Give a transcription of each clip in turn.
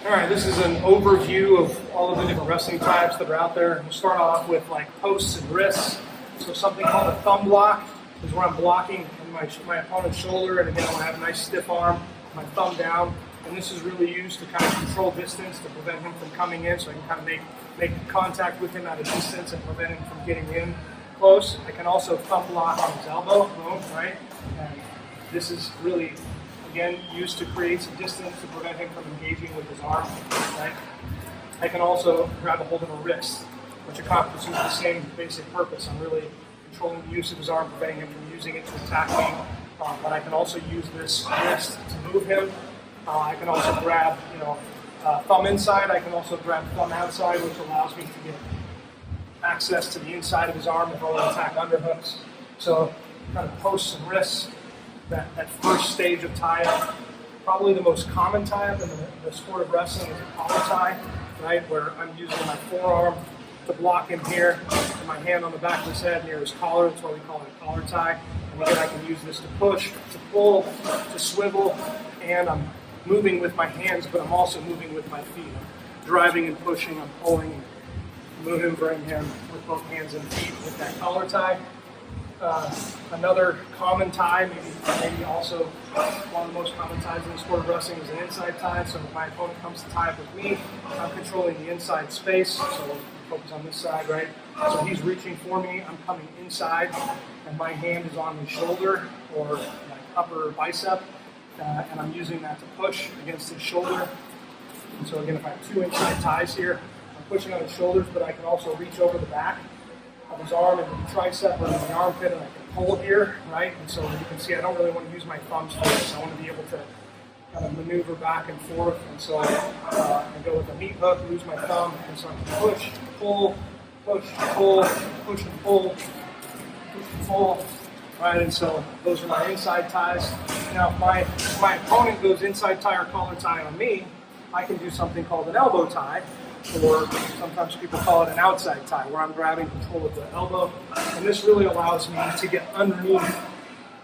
All right, this is an overview of all of the different wrestling types that are out there. We'll start off with like posts and wrists. So something called a thumb block is where I'm blocking my opponent's shoulder, and again, I have a nice stiff arm, my thumb down, and this is really used to kind of control distance to prevent him from coming in, so I can kind of make contact with him at a distance and prevent him from getting in close. I can also thumb block on his elbow, boom, right? And this is really, again, used to create some distance to prevent him from engaging with his arm, right? I can also grab a hold of a wrist, which accomplishes the same basic purpose. I'm really controlling the use of his arm, preventing him from using it to attack me. But I can also use this wrist to move him. I can also grab, thumb inside. I can also grab thumb outside, which allows me to get access to the inside of his arm if I want to attack underhooks. So kind of posts and wrists. That first stage of tie-up, probably the most common tie-up in the sport of wrestling is a collar tie, right? Where I'm using my forearm to block him here, and my hand on the back of his head near his collar. That's why we call it a collar tie. And again, I can use this to push, to pull, to swivel, and I'm moving with my hands, but I'm also moving with my feet. I'm driving and pushing, I'm pulling, moving, bring him with both hands and feet with that collar tie. Another common tie, maybe also one of the most common ties in the sport of wrestling is an inside tie. So if my opponent comes to tie up with me, I'm controlling the inside space. So we'll focus on this side, right? So he's reaching for me, I'm coming inside, and my hand is on his shoulder or like upper bicep, and I'm using that to push against his shoulder. And so again, if I have two inside ties here, I'm pushing on his shoulders, but I can also reach over the back of his arm and the tricep or the armpit, and I can pull here, right? And so you can see I don't really want to use my thumbs for this. I want to be able to kind of maneuver back and forth, and so I go with a meat hook, lose my thumb, and so I can push, pull, push, pull, push and pull, push and pull, right? And so those are my inside ties. Now, if my opponent goes inside tie or collar tie on me, I can do something called an elbow tie, or sometimes people call it an outside tie, where I'm grabbing control of the elbow. And this really allows me to get underneath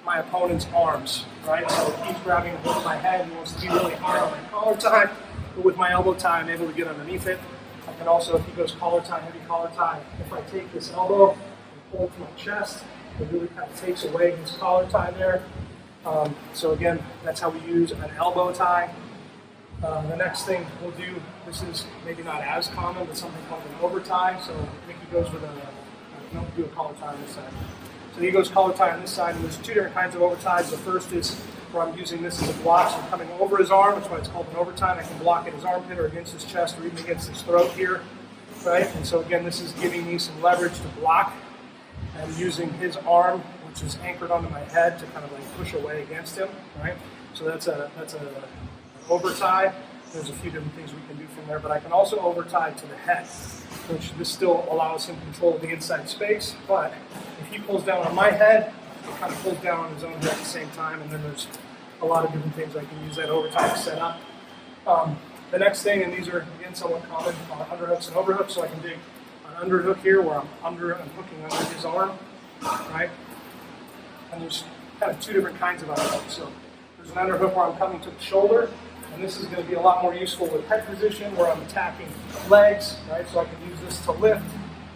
my opponent's arms, right? So if he's grabbing a hold of my head, he wants to be really hard on my collar tie, but with my elbow tie, I'm able to get underneath it. I can also, if he goes collar tie, heavy collar tie, if I take this elbow and pull it to my chest, it really kind of takes away his collar tie there. So again, that's how we use an elbow tie. The next thing we'll do, this is maybe not as common, but something called an over tie. So Mickey goes with don't do a collar tie on this side. So he goes collar tie on this side, and there's two different kinds of over ties. The first is where I'm using this as a block, so I'm coming over his arm, that's why it's called an over tie. I can block at his armpit or against his chest or even against his throat here, right? And so again, this is giving me some leverage to block. I'm using his arm, which is anchored onto my head, to kind of like push away against him, right? So that's a over tie. There's a few different things we can do from there, but I can also over tie to the head, which this still allows him control of the inside space. But if he pulls down on my head, he kind of pulls down on his own head at the same time, and then there's a lot of different things I can use that over tie to set up. The next thing, and these are again somewhat common, underhooks and overhooks. So I can dig an underhook here where I'm hooking under his arm, right? And there's kind of two different kinds of underhooks. So there's an underhook where I'm coming to the shoulder, and this is going to be a lot more useful with head position where I'm attacking legs, right? So I can use this to lift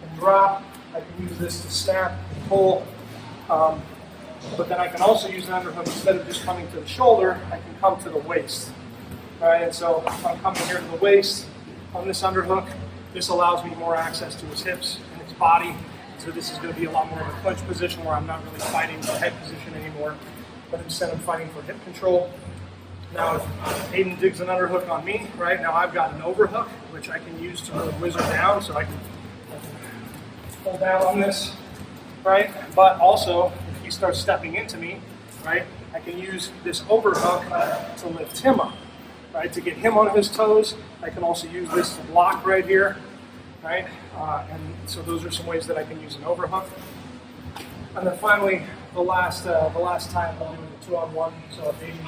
and drop. I can use this to snap and pull. But then I can also use an underhook, instead of just coming to the shoulder, I can come to the waist, right? And so if I'm coming here to the waist on this underhook, this allows me more access to his hips and his body. So this is going to be a lot more of a clinch position where I'm not really fighting for head position anymore, but instead I'm fighting for hip control. Now, if Hayden digs an underhook on me, right, now I've got an overhook, which I can use to really whizzer down, so I can pull down on this, right? But also, if he starts stepping into me, right, I can use this overhook to lift him up, right, to get him on his toes. I can also use this to block right here, right? And so those are some ways that I can use an overhook. And then finally, the last time I'm doing the 2-on-1. So if Hayden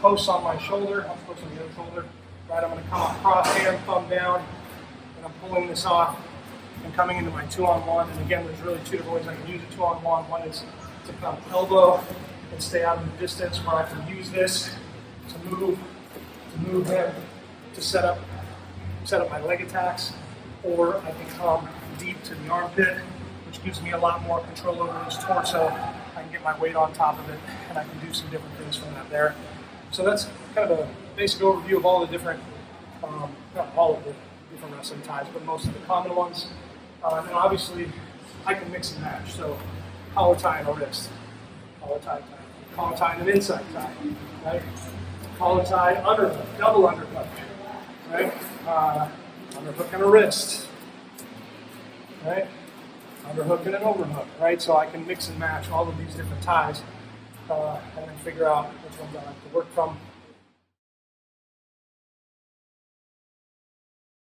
posts on my shoulder, I'm posting the other shoulder, right? I'm going to come across hand, thumb down, and I'm pulling this off and coming into my 2-on-1. And again, there's really two different ways I can use a 2-on-1. One is to come elbow and stay out of the distance, where I can use this to move him to set up set up my leg attacks, or I can come deep to the armpit, which gives me a lot more control over this torso. I can get my weight on top of it, and I can do some different things from that there. So that's kind of a basic overview of all the different, not all of the different wrestling ties, but most of the common ones. And obviously, I can mix and match. So collar tie and a wrist, collar tie, collar tie and an inside tie, right? Collar tie, underhook, double underhook, right? Underhook and a wrist, right? Underhook and an overhook, right? So I can mix and match all of these different ties and then figure out which ones I like to work from.